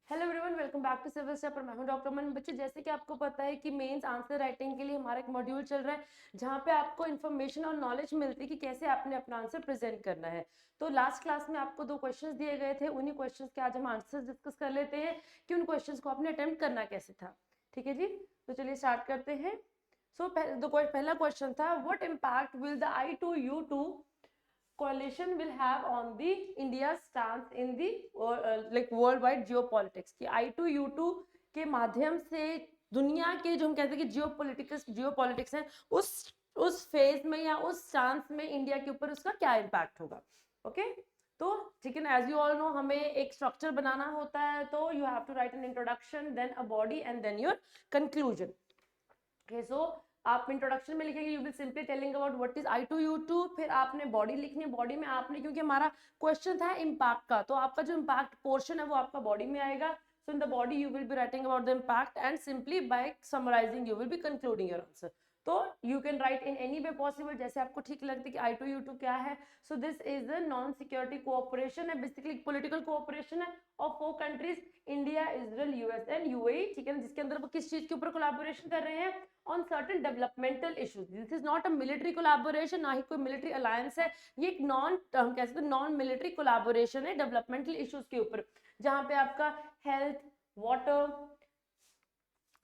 Hello everyone, welcome back to civil step पर मैं हूं डॉक्टर मन। बच्चे, जैसे कि आपको पता है कि मेंस आंसर राइटिंग के लिए हमारा एक मॉड्यूल चल रहा है जहां पे आपको इन्फॉर्मेशन और नॉलेज मिलती है कि कैसे आपने अपना आंसर प्रेजेंट करना है। तो लास्ट क्लास में आपको 2 क्वेश्चंस दिए गए थे, उन्हीं क्वेश्चंस के आज हम आंसर्स डिस्कस कर लेते हैं कि उन क्वेश्चंस को आपने अटेम्प्ट करना कैसे था। ठीक है जी, तो चलिए स्टार्ट करते हैं। पहला क्वेश्चन था, what impact will the I2U2 coalition will have on the India's stance in the like worldwide geopolitics कि I2U2 के माध्यम से दुनिया के जो हम कहते हैं कि जियोपॉलिटिक्स है उस फेज में या उस स्टांस में इंडिया के ऊपर उसका क्या इम्पैक्ट होगा। ओके तो ठीक है ना, एज यू ऑल नो हमें एक स्ट्रक्चर बनाना होता है, तो you have to write an introduction, then a body and then your conclusion. Okay so आप इंट्रोडक्शन में लिखेंगे you will simply telling about what is I2U2, फिर आपने बॉडी लिखनी है। बॉडी में आपने, क्योंकि हमारा क्वेश्चन था इम्पैक्ट का, तो आपका जो इम्पैक्ट पोर्शन है वो आपका बॉडी में आएगा। So in the body you will be writing about the impact and simply by summarising you will be concluding your answer. तो you can write in any way possible, जैसे आपको ठीक लगता है कि I2U2 क्या है। So this is the non security cooperation है, बेसिकली पॉलिटिकल कोऑपरेशन है of 4 countries, India, Israel, US and UAE. ठीक है ना, जिसके अंदर वो किस चीज के ऊपर कोलैबोरेशन कर रहे हैं, on certain developmental issues. This is not a military collaboration, ना ही कोई मिलिट्री अलायंस है, ये एक हम कह सकते हैं नॉन मिलिट्री कोलैबोरेशन है डेवलपमेंटल इश्यूज के ऊपर, जहां पे आपका health, water,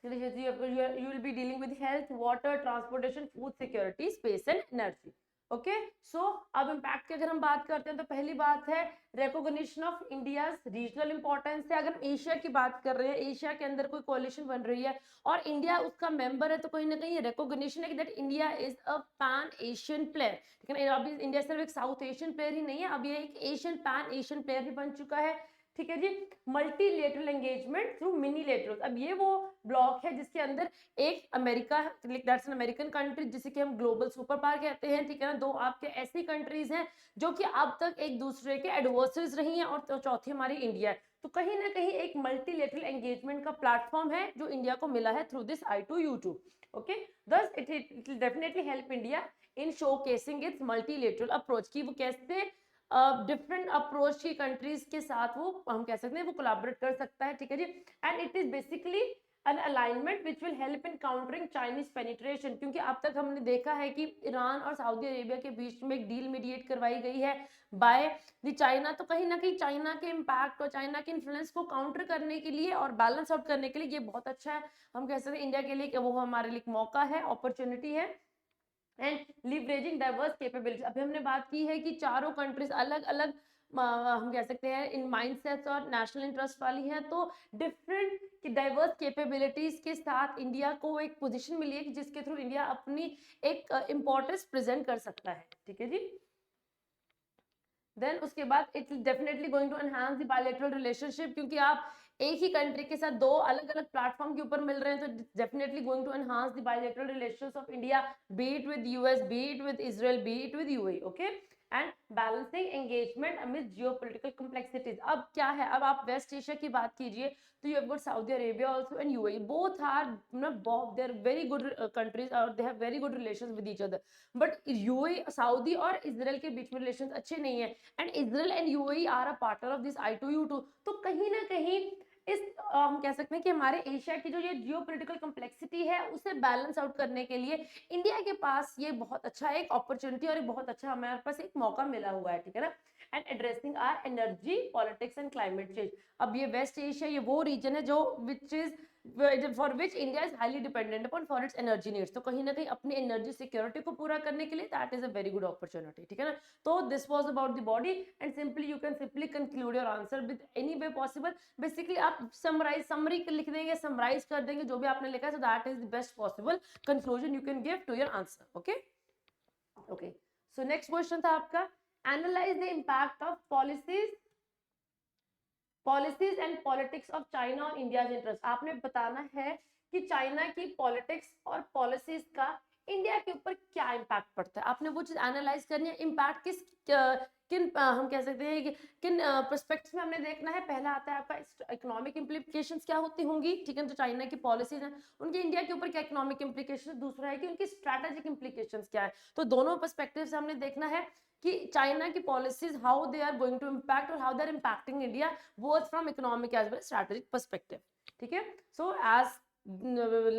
you will be dealing with health, water, transportation, food security, space and energy. Okay so अब इम्पैक्ट की अगर हम बात करते हैं तो पहली बात है recognition of India's regional importance है। अगर हम एशिया की बात कर रहे हैं, एशिया के अंदर कोई कोalition बन रही है और इंडिया उसका मेंबर है, तो कहीं ना कहीं रिकॉग्निशन है कि that India is a pan Asian player. ठीक है ना, अभी इंडिया सिर्फ एक साउथ एशियन प्लेयर ही नहीं है, अब ये एक एशियन पैन एशियन प्लेयर भी बन चुका है। ठीक है जी, मल्टीलेटरल एंगेजमेंट थ्रू मिनीलेटरल। अब ये वो ब्लॉक है जिसके अंदर एक America, that's an American country, जिसे कि हम ग्लोबल सुपर पावर कहते हैं। ठीक है ना, 2 आपके ऐसी कंट्रीज हैं जो कि अब तक एक दूसरे के एडवर्सरीज रही हैं, और चौथी हमारी इंडिया है। तो कहीं ना कहीं एक मल्टीलेटरल एंगेजमेंट का प्लेटफॉर्म है जो इंडिया को मिला है through this I2U2। Okay, thus it will definitely help India in showcasing it's multilateral approach, की वो कैसे डिफरेंट अप्रोच की कंट्रीज के साथ वो हम कह सकते हैं वो कोलैबोरेट कर सकता है। ठीक है जी, and it is basically an alignment which will help in countering Chinese penetration, क्योंकि अब तक हमने देखा है कि ईरान और सऊदी अरेबिया के बीच में एक डील मीडिएट करवाई गई है बाय द चाइना। तो कहीं ना कहीं चाइना के इम्पैक्ट और चाइना के इन्फ्लुएंस को काउंटर करने के लिए और बैलेंस आउट करने के लिए ये बहुत अच्छा है, हम कह सकते हैं इंडिया के लिए कि वो हमारे लिए मौका है, अपॉर्चुनिटी है। एंड लिवरेजिंग डाइवर्स कैपेबिलिटी, अभी हमने बात की है कि चारों कंट्रीज अलग अलग हम कह सकते हैं इन माइंडसेट्स और नेशनल इंटरेस्ट वाली हैं, तो डिफरेंट डाइवर्स कैपेबिलिटीज के साथ इंडिया को एक पोजीशन मिली है कि जिसके थ्रू इंडिया अपनी एक इंपॉर्टेंस प्रेजेंट कर सकता है। ठीक है जी, देन उसके बाद it definitely going to enhance the bilateral relationship, क्योंकि आप एक ही कंट्री के साथ 2 अलग अलग प्लेटफॉर्म के ऊपर मिल रहे हैं, तो definitely going to enhance the bilateral relations of India, be it with US, be it with Israel, be it with UAE. Okay, and balancing engagement amid geopolitical complexities. अब क्या है, अब आप वेस्ट एशिया की बात कीजिए तो you have got Saudi Arabia also and UAE, both are they are very good countries और they have very good relations with each other. But UAE, Saudi और इजराइल के बीच में रिलेशंस अच्छे नहीं है, and Israel and UAE are a partner of this I2U2। तो कहीं ना कहीं इस हम कह सकते हैं कि हमारे एशिया की जो ये जियोपॉलिटिकल कॉम्प्लेक्सिटी है उसे बैलेंस आउट करने के लिए इंडिया के पास ये बहुत अच्छा एक अपॉर्चुनिटी और एक बहुत अच्छा हमारे पास एक मौका मिला हुआ है। ठीक है ना, and addressing our energy politics and climate change. अब ये वेस्ट एशिया, ये वो रीजन है जो which is for which India is highly dependent upon for its energy needs. तो कहीं ना कहीं अपनी एनर्जी सिक्योरिटी को पूरा करने के लिए that is a very good opportunity. ठीक है ना, तो this was about the body and simply you can simply conclude your answer with any way possible. Basically आप समरी लिख देंगे, समराइज कर देंगे जो भी आपने लिखा है, so that is the best possible conclusion you can give to your answer. Okay okay, so next question था आपका, analyze the impact of policies and politics of China और इंडिया इंटरेस्ट। आपने बताना है कि चाइना की पॉलिटिक्स और policies का इंडिया के ऊपर क्या इम्पैक्ट पड़ता है। आपने वो चीज एनालाइज करनी है, इम्पैक्ट किन हम कह सकते हैं कि किन पर्सपेक्ट्स में हमने देखना है। पहला आता है आपका इकोनॉमिक इम्प्लीकेशंस क्या होती होंगी। ठीक है, तो चाइना की पॉलिसीज हैं उनके इंडिया के ऊपर क्या इकोनॉमिक इम्प्लीकेशन, दूसरा है कि उनकी स्ट्रैटेजिक इम्प्लीकेशंस क्या है। तो दोनों पर्सपेक्टिव से हमने देखना है कि चाइना की policies how they are going to impact और how they are impacting India both from economic as well strategic perspective, ठीक है। So as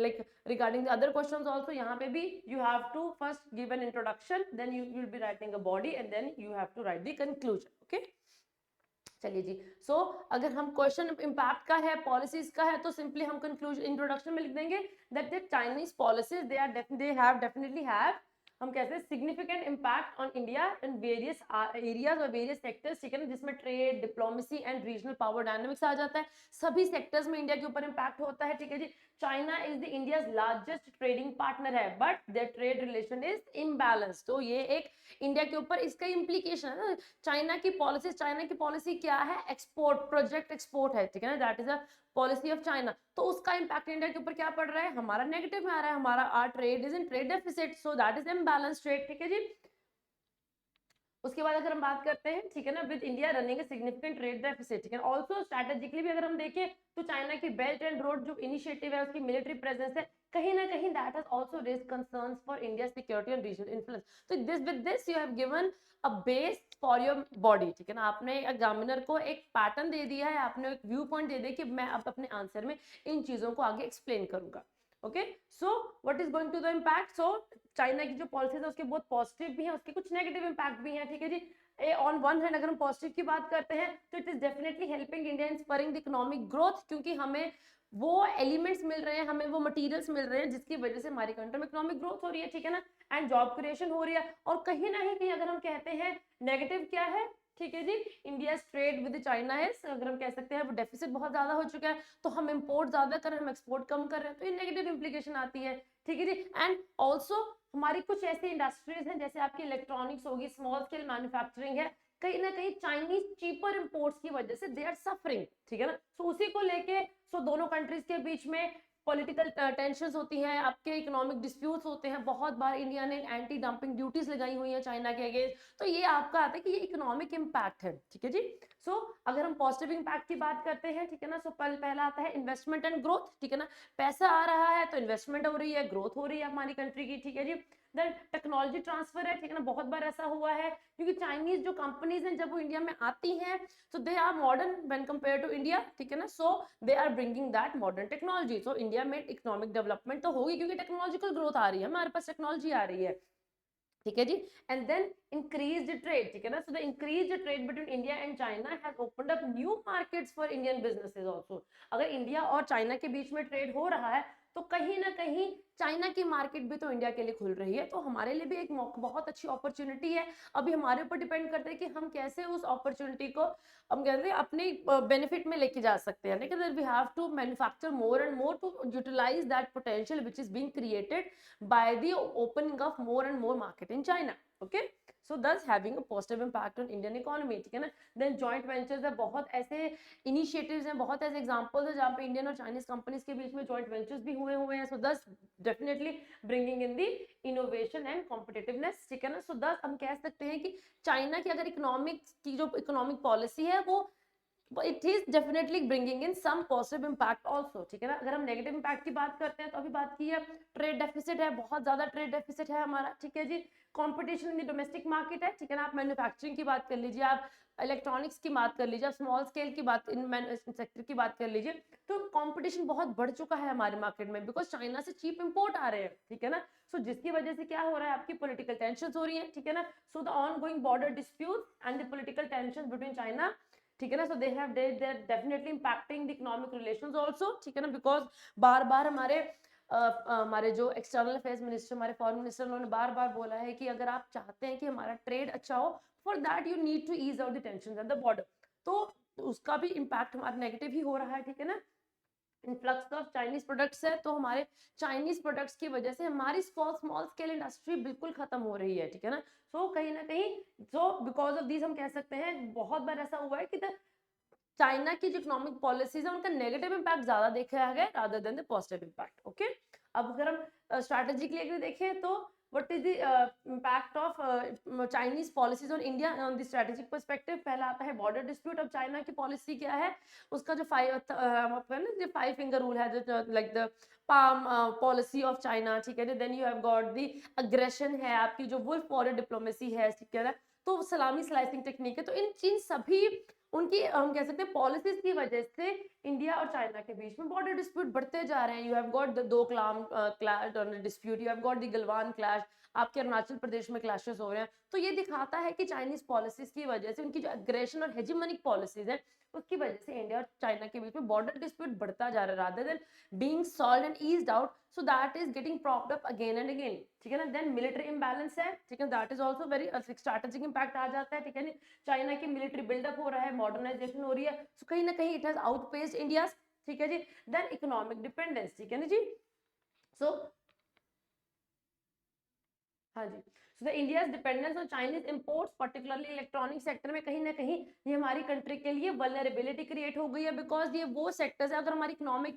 like regarding the other questions also, यहाँ पे भी you have to first give an introduction, then you will be writing a body and then you have to write the conclusion, okay। चलिए जी, सो अगर हम question impact का है, policies का है, तो सिंपली हम कंक्लूजन इंट्रोडक्शन में लिख देंगे that the Chinese policies they have definitely have, हम कहते हैं significant impact on India in various areas और वेरियस सेक्टर्स, ठीक है ना, जिसमें trade, diplomacy and regional power dynamics आ जाता है। सभी सेक्टर्स में इंडिया के ऊपर इम्पैक्ट होता है, ठीक है जी। China is the India's largest trading partner है, but there trade relation is imbalance, तो ये एक इंडिया के ऊपर इसका इम्प्लीकेशन है ना। चाइना की पॉलिसी क्या है, एक्सपोर्ट, प्रोजेक्ट एक्सपोर्ट है, ठीक है ना, that is a policy of China. तो उसका इम्पैक्ट इंडिया के ऊपर क्या पड़ रहा है, हमारा नेगेटिव में आ रहा है, हमारा our trade is in trade deficit, so that is imbalance trade, ठीक है जी। उसके बाद अगर हम बात करते हैं, ठीक है ना, with India running a significant trade deficit, ठीक है, ऑल्सो स्ट्रेटेजिकली भी अगर हम देखें तो चाइना की बेल्ट एंड रोड जो इनिशिएटिव है, उसकी मिलिट्री प्रेजेंस है, कहीं ना कहीं that has also raised concerns for India security and regional influence. तो this with this you have given a base for your body, ठीक है ना, आपने एग्जामिनर को एक पैटर्न दे दिया है, आपने एक व्यू पॉइंट दे दिया कि मैं अब अपने आंसर में इन चीजों को आगे एक्सप्लेन करूंगा, okay. So what is going to the impact, so China की जो पॉलिसीज है उसके बहुत पॉजिटिव भी है, उसके कुछ नेगेटिव इम्पैक्ट भी है, ठीक है जी। ऑन वन हैंड अगर हम पॉजिटिव की बात करते हैं तो it is definitely helping India in spurring the economic growth, क्योंकि हमें वो एलिमेंट्स मिल रहे हैं, हमें वो मटेरियल्स मिल रहे हैं जिसकी वजह से हमारी कंट्री में इकोनॉमिक ग्रोथ हो रही है, ठीक है ना, एंड जॉब क्रिएशन हो रही है। और कहीं ना कहीं अगर हम कहते हैं नेगेटिव क्या है, ठीक है जी, इंडिया ट्रेड विद चाइना है, अगर हम कह सकते हैं वो डेफिसिट बहुत ज्यादा हो चुका है, तो हम इंपोर्ट ज्यादा कर रहे हैं, हम एक्सपोर्ट कम कर रहे हैं, तो ये नेगेटिव इंप्लीकेशन आती है, ठीक है जी। एंड ऑल्सो हमारी कुछ ऐसी इंडस्ट्रीज हैं जैसे आपकी इलेक्ट्रॉनिक्स होगी, स्मॉल स्केल मैन्युफैक्चरिंग है, कहीं ना कहीं चाइनीज चीपर इंपोर्ट्स की वजह से दे आर सफरिंग, ठीक है ना। सो उसी को लेके दोनों कंट्रीज के बीच में पॉलिटिकल टेंशंस होती हैं, आपके इकोनॉमिक डिस्प्यूट्स होते हैं, बहुत बार इंडिया ने एंटी डंपिंग ड्यूटीज लगाई हुई हैं चाइना के अगेंस्ट, तो ये आपका आता है कि ये इकोनॉमिक इम्पैक्ट है, ठीक है जी। सो अगर हम पॉजिटिव इम्पैक्ट की बात करते हैं, ठीक है ना, सो पहला आता है इन्वेस्टमेंट एंड ग्रोथ, ठीक है ना, पैसा आ रहा है तो इन्वेस्टमेंट हो रही है, ग्रोथ हो रही है हमारी कंट्री की, ठीक है जी। देन टेक्नोलॉजी ट्रांसफर है, ठीक है ना, बहुत बार ऐसा हुआ है क्योंकि चाइनीज जो कंपनीज हैं जब वो इंडिया में आती हैं so they are modern when compared to India, ठीक है ना, so they are bringing that modern technology, so India में economic development तो होगी क्योंकि टेक्नोलॉजिकल ग्रोथ आ रही है, हमारे पास टेक्नोलॉजी आ रही है, ठीक है जी। एंड देन इंक्रीज ट्रेड, ठीक है ना, so the increase trade between India and China has opened up new markets for Indian businesses also. अगर इंडिया और चाइना के बीच में ट्रेड हो रहा है तो कहीं ना कहीं चाइना की मार्केट भी तो इंडिया के लिए खुल रही है, तो हमारे लिए भी एक बहुत अच्छी अपॉर्चुनिटी है। अभी हमारे ऊपर डिपेंड करता है कि हम कैसे उस अपॉर्चुनिटी को हम कहते हैं अपने बेनिफिट में लेके जा सकते हैं, लेकिन we have to manufacture more and more to utilize that potential which is being created by the opening of more and more market in China, okay. So thus having a positive impact on Indian economy, ठीक है ना। Then joint ventures है, बहुत ऐसे initiatives हैं, बहुत ऐसे examples हैं जहाँ पे इंडियन और चाइनीज कंपनीज के बीच में जॉइंट वेंचर्स भी हुए हैं, सो दस definitely bringing in the innovation and competitiveness, ठीक है ना। सो दस हम कह सकते हैं कि चाइना की अगर इकोनॉमिक्स की जो इकोनॉमिक पॉलिसी है वो it is definitely bringing in some positive impact also, ठीक है ना। अगर हम नेगेटिव इम्पैक्ट की बात करते हैं तो अभी बात की है ट्रेड डेफिसिट है, बहुत ज्यादा ट्रेड डेफिसिट है हमारा, ठीक है जी। Competition in the domestic market है, ठीक है ना, आप मैन्युफैक्चरिंग की बात कर लीजिए, आप इलेक्ट्रॉनिक्स की बात कर लीजिए, आप स्मॉल स्केल की बात इन सेक्टर की बात कर लीजिए, तो कंपटीशन बहुत बढ़ चुका है हमारे मार्केट में बिकॉज चाइना से चीप इंपोर्ट आ रहे हैं, ठीक है ना। सो जिसकी वजह से क्या हो रहा है, आपकी पॉलिटिकल टेंशन हो रही है, ठीक है ना। So the on going border dispute and the political tension between China, ठीक है ना, so they definitely impacting the economic relations also, ठीक है ना, बिकॉज बार बार हमारे जो एक्सटर्नल अफेयर्स मिनिस्टर, हमारे फॉरेन मिनिस्टर, उन्होंने बार बार बोला है कि अगर आप चाहते हैं कि हमारा ट्रेड अच्छा हो, for that you need to ease out the tension at the border, तो उसका भी इम्पैक्ट हमारा नेगेटिव ही हो रहा है, ठीक है ना। इन्फ्लक्स ऑफ चाइनीज प्रोडक्ट्स है, तो हमारे चाइनीज प्रोडक्ट्स की वजह से हमारी स्मॉल स्केल इंडस्ट्री बिल्कुल खत्म हो रही है, ठीक है ना। सो कहीं ना कहीं जो बिकॉज ऑफ दिस हम कह सकते हैं बहुत बार ऐसा हुआ है कि चाइना की जो इकोनॉमिक पॉलिसीज है उनका नेगेटिव इम्पैक्ट ज्यादा देखा गया rather than the positive impact, okay. अब अगर हम स्ट्रैटेजी के लिए देखें तो what is the impact of Chinese policies on India on the strategic perspective, पहला आता है बॉर्डर डिस्प्यूट। अब चाइना की पॉलिसी क्या है, उसका जो फाइव फिंगर रूल है, जो like the palm policy of China, ठीक है। Then you have got the aggression है, आपकी जो वुल्फ वॉरियर डिप्लोमेसी है, ठीक है ना। तो सलामी स्लाइसिंग टेक्निक है। तो इन सभी उनकी हम कह सकते हैं पॉलिसीज की वजह से इंडिया और चाइना के बीच में बॉर्डर डिस्प्यूट बढ़ते जा रहे हैं। You have got the Doklam clash dispute, you have got the Galwan clash, आपके अरुणाचल प्रदेश में क्लैशेस हो रहे हैं। तो ये दिखाता है कि चाइनीज पॉलिसीज की वजह से, उनकी जो एग्रेशन और हेजिमोनिक पॉलिसीज है उसकी वजह से इंडिया और चाइना के बीच में बॉर्डर डिस्प्यूट बढ़ता जा रहा है, rather than being solved and eased out, so that is getting propped up again and again, ठीक है ना। देन मिलिट्री इंबैलेंस है, ठीक है, that is also very strategic impact आ जाता है, ठीक है। चाइना की मिलिट्री बिल्डअप हो रहा है, मॉडर्नाइजेशन हो रही है, सो कहीं ना कहीं इट हैज आउटपेस्ड इंडिया, ठीक है जी। देन इकोनॉमिक डिपेंडेंस, ठीक है ना जी। सो हाँ जी, so the India's dependence on Chinese imports particularly electronic sector में कहीं ना कहीं ये हमारी कंट्री के लिए वल्नरेबिलिटी क्रिएट हो गई है, बिकॉज ये वो सेक्टर्स है, अगर हमारी इकोनॉमिक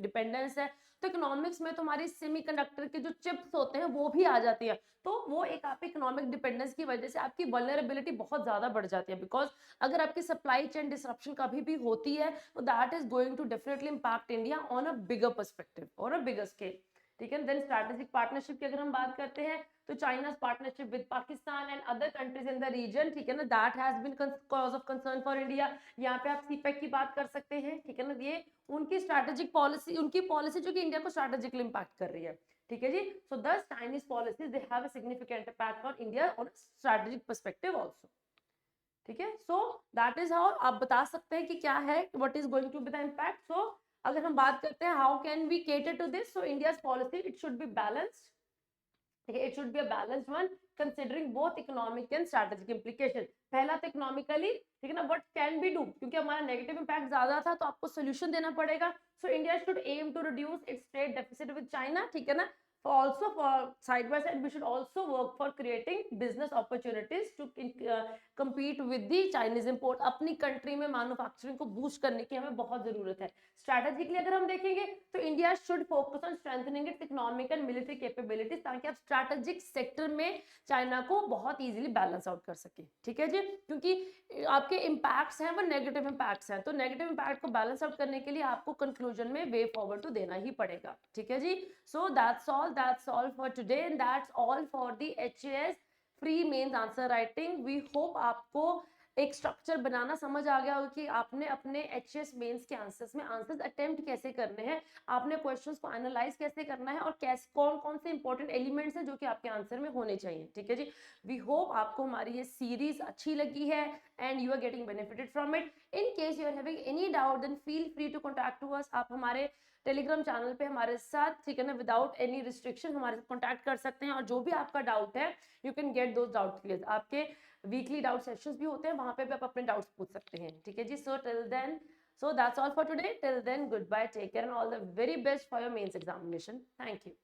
डिपेंडेंस है तो इकोनॉमिक्स में तो हमारी सेमीकंडक्टर के जो चिप्स होते हैं वो भी आ जाती है, तो वो एक आपकी इकोनॉमिक डिपेंडेंस की वजह से आपकी वल्नरेबिलिटी बहुत ज्यादा बढ़ जाती है, बिकॉज अगर आपकी सप्लाई चेन डिसरप्शन कभी भी होती है तो that is going to definitely impact India on a bigger perspective और अ बिगर स्केल, ठीक है। देन स्ट्रैटेजिक पार्टनरशिप की अगर हम बात करते हैं तो China's partnership with Pakistan and other countries in the region, ठीक है ना, that has been cause of concern for India. यहाँ पे आप सीपेक की बात कर सकते हैं, ठीक है ना, ये उनकी स्ट्रैटेजिक पॉलिसी, उनकी पॉलिसी जो कि इंडिया को स्ट्रैटेजिकली इंपैक्ट कर रही है, ठीक है जी। So the Chinese policies they have a significant impact on India on strategic perspective also, ठीक है। सो दैट इज हाउ आप बता सकते हैं कि क्या है, what is going to be the impact. So अगर हम बात करते हैं how can we cater to this, so India's policy it should be balanced, it should be a balanced one considering both economic and strategic implication। पहला तो economically, ठीक है ना, what can we do, क्योंकि हमारा नेगेटिव इंपैक्ट ज्यादा था तो आपको सोल्यूशन देना पड़ेगा। So India should aim to reduce its trade deficit with China, ठीक है ना। Also for side by side we should also work for creating business opportunities to compete with the Chinese import। अपनी country में manufacturing को boost करने की हमें बहुत जरूरत है। स्ट्रैटेजिकली अगर हम देखेंगे तो India should focus on strengthening it's economic and military capabilities, ताकि आप स्ट्रैटेजिक सेक्टर में चाइना को बहुत इजीली बैलेंस आउट कर सके, ठीक है जी। क्योंकि आपके इम्पैक्ट्स हैं वो नेगेटिव इम्पैक्ट्स हैं, तो नेगेटिव इम्पैक्ट को बैलेंस आउट करने के लिए आपको कंक्लूजन में वे फॉरवर्ड तो देना ही पड़ेगा, ठीक है जी। सो that's all for today and that's all for the HAS free mains answer writing. We hope आपको एक स्ट्रक्चर बनाना समझ आ गया होगा कि आपने अपने HAS मेंस के आंसर्स में आंसर्स अटेम्प्ट कैसे करने हैं, आपने क्वेश्चंस को एनालाइज कैसे करना है और कैसे कौन कौन से इंपॉर्टेंट एलिमेंट्स हैं जो कि आपके आंसर में होने चाहिए, ठीक है जी। वी होप आपको हमारी ये सीरीज अच्छी लगी है and you are getting benefited from it. In case you are having any doubt then feel free to contact to us. आप हमारे टेलीग्राम चैनल पे हमारे साथ, ठीक है ना, विदाउट एनी रिस्ट्रिक्शन हमारे साथ कॉन्टैक्ट कर सकते हैं और जो भी आपका डाउट है you can get those doubt clear. आपके वीकली डाउट सेशंस भी होते हैं, वहां पे भी आप अपने डाउट्स पूछ सकते हैं, ठीक है जी। So till then, so that's all for today. Till then, goodbye, take care and all the very best for your mains examination. Thank you.